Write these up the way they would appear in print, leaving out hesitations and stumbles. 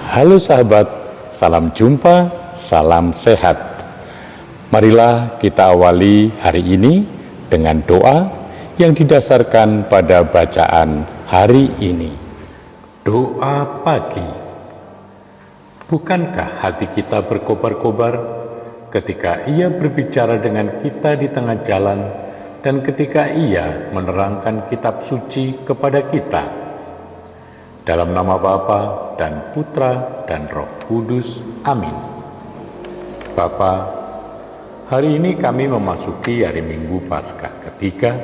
Halo sahabat, salam jumpa, salam sehat. Marilah kita awali hari ini dengan doa yang didasarkan pada bacaan hari ini. Doa pagi. Bukankah hati kita berkobar-kobar ketika Ia berbicara dengan kita di tengah jalan dan ketika Ia menerangkan kitab suci kepada kita? Dalam nama Bapa dan Putra dan Roh Kudus. Amin. Bapa, hari ini kami memasuki hari Minggu Paskah ketiga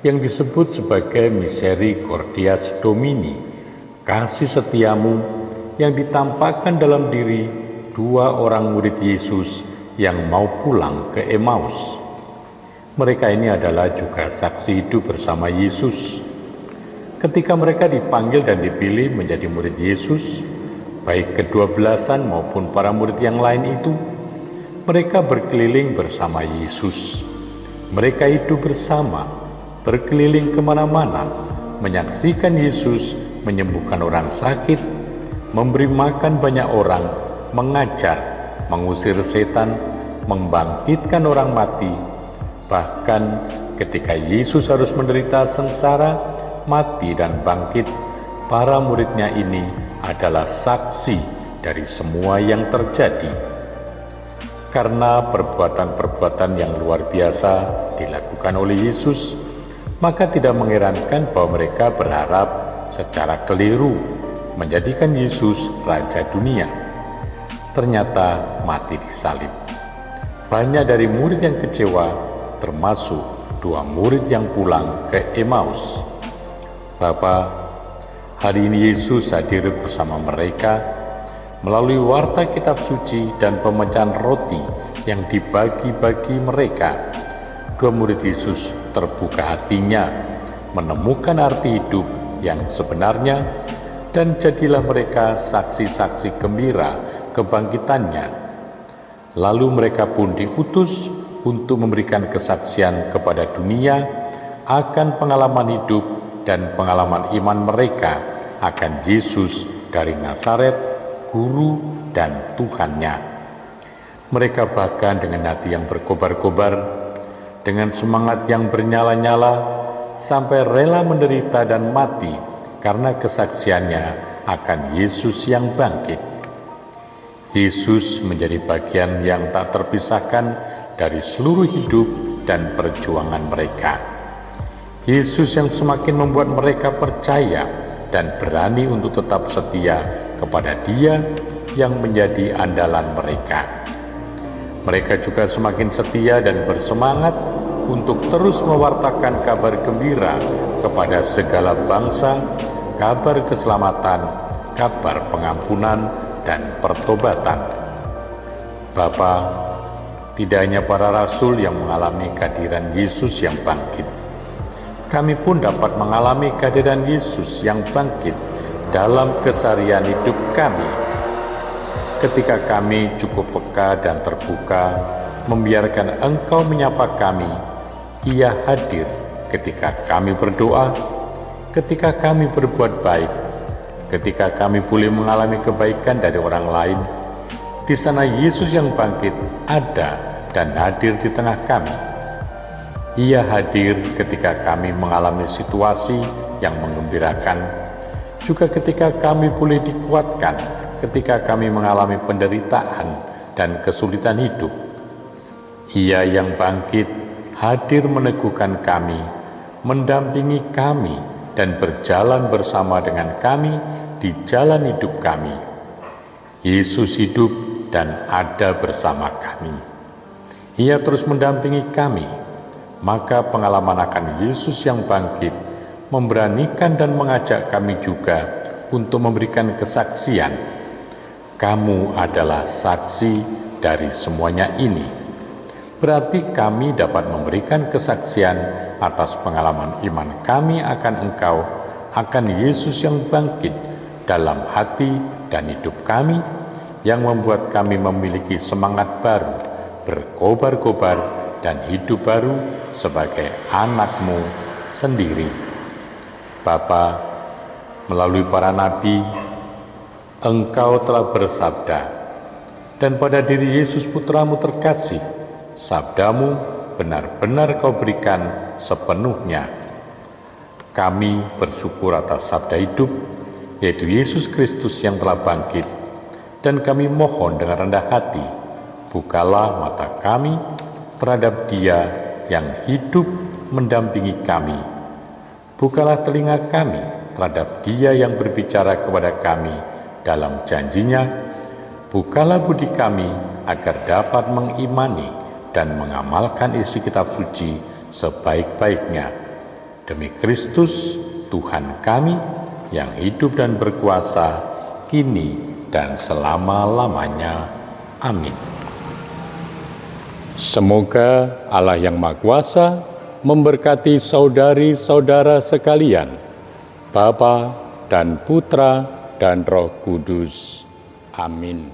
yang disebut sebagai Misericordias Domini, kasih setiamu yang ditampakkan dalam diri dua orang murid Yesus yang mau pulang ke Emmaus. Mereka ini adalah juga saksi hidup bersama Yesus. Ketika mereka dipanggil dan dipilih menjadi murid Yesus, baik ke-12 maupun para murid yang lain itu, mereka berkeliling bersama Yesus. Mereka hidup bersama, berkeliling kemana-mana, menyaksikan Yesus menyembuhkan orang sakit, memberi makan banyak orang, mengajar, mengusir setan, membangkitkan orang mati. Bahkan ketika Yesus harus menderita sengsara, mati dan bangkit, para muridnya ini adalah saksi dari semua yang terjadi. Karena perbuatan-perbuatan yang luar biasa dilakukan oleh Yesus, maka tidak mengherankan bahwa mereka berharap secara keliru menjadikan Yesus Raja Dunia. Ternyata mati disalib. Banyak dari murid yang kecewa, termasuk dua murid yang pulang ke Emmaus. Bapa, hari ini Yesus hadir bersama mereka melalui warta kitab suci dan pemecahan roti yang dibagi-bagi mereka. Dua murid Yesus terbuka hatinya, menemukan arti hidup yang sebenarnya, dan jadilah mereka saksi-saksi gembira kebangkitannya. Lalu mereka pun diutus untuk memberikan kesaksian kepada dunia akan pengalaman hidup dan pengalaman iman mereka akan Yesus dari Nazaret, Guru dan Tuhannya. Mereka bahkan dengan hati yang berkobar-kobar, dengan semangat yang bernyala-nyala, sampai rela menderita dan mati karena kesaksiannya akan Yesus yang bangkit. Yesus menjadi bagian yang tak terpisahkan dari seluruh hidup dan perjuangan mereka. Yesus yang semakin membuat mereka percaya dan berani untuk tetap setia kepada Dia yang menjadi andalan mereka. Mereka juga semakin setia dan bersemangat untuk terus mewartakan kabar gembira kepada segala bangsa, kabar keselamatan, kabar pengampunan, dan pertobatan. Bapa, tidak hanya para rasul yang mengalami kehadiran Yesus yang bangkit, kami pun dapat mengalami kehadiran Yesus yang bangkit dalam keseharian hidup kami. Ketika kami cukup peka dan terbuka, membiarkan Engkau menyapa kami, Ia hadir ketika kami berdoa, ketika kami berbuat baik, ketika kami boleh mengalami kebaikan dari orang lain. Di sana Yesus yang bangkit ada dan hadir di tengah kami. Ia hadir ketika kami mengalami situasi yang menggembirakan, juga ketika kami boleh dikuatkan, ketika kami mengalami penderitaan dan kesulitan hidup. Ia yang bangkit hadir meneguhkan kami, mendampingi kami, dan berjalan bersama dengan kami di jalan hidup kami. Yesus hidup dan ada bersama kami. Ia terus mendampingi kami. Maka pengalaman akan Yesus yang bangkit memberanikan dan mengajak kami juga untuk memberikan kesaksian. Kamu adalah saksi dari semuanya ini. Berarti kami dapat memberikan kesaksian atas pengalaman iman kami akan Engkau, akan Yesus yang bangkit dalam hati dan hidup kami, yang membuat kami memiliki semangat baru, berkobar-kobar, dan hidup baru sebagai anak-Mu sendiri. Bapa, melalui para nabi, Engkau telah bersabda, dan pada diri Yesus Putramu terkasih, sabdamu benar-benar kau berikan sepenuhnya. Kami bersyukur atas sabda hidup, yaitu Yesus Kristus yang telah bangkit, dan kami mohon dengan rendah hati, bukalah mata kami terhadap Dia yang hidup mendampingi kami. Bukalah telinga kami terhadap Dia yang berbicara kepada kami dalam janjinya. Bukalah budi kami agar dapat mengimani dan mengamalkan isi kitab suci sebaik-baiknya. Demi Kristus, Tuhan kami, yang hidup dan berkuasa, kini dan selama-lamanya. Amin. Semoga Allah yang Maha Kuasa memberkati saudari-saudara sekalian, Bapa dan Putra dan Roh Kudus. Amin.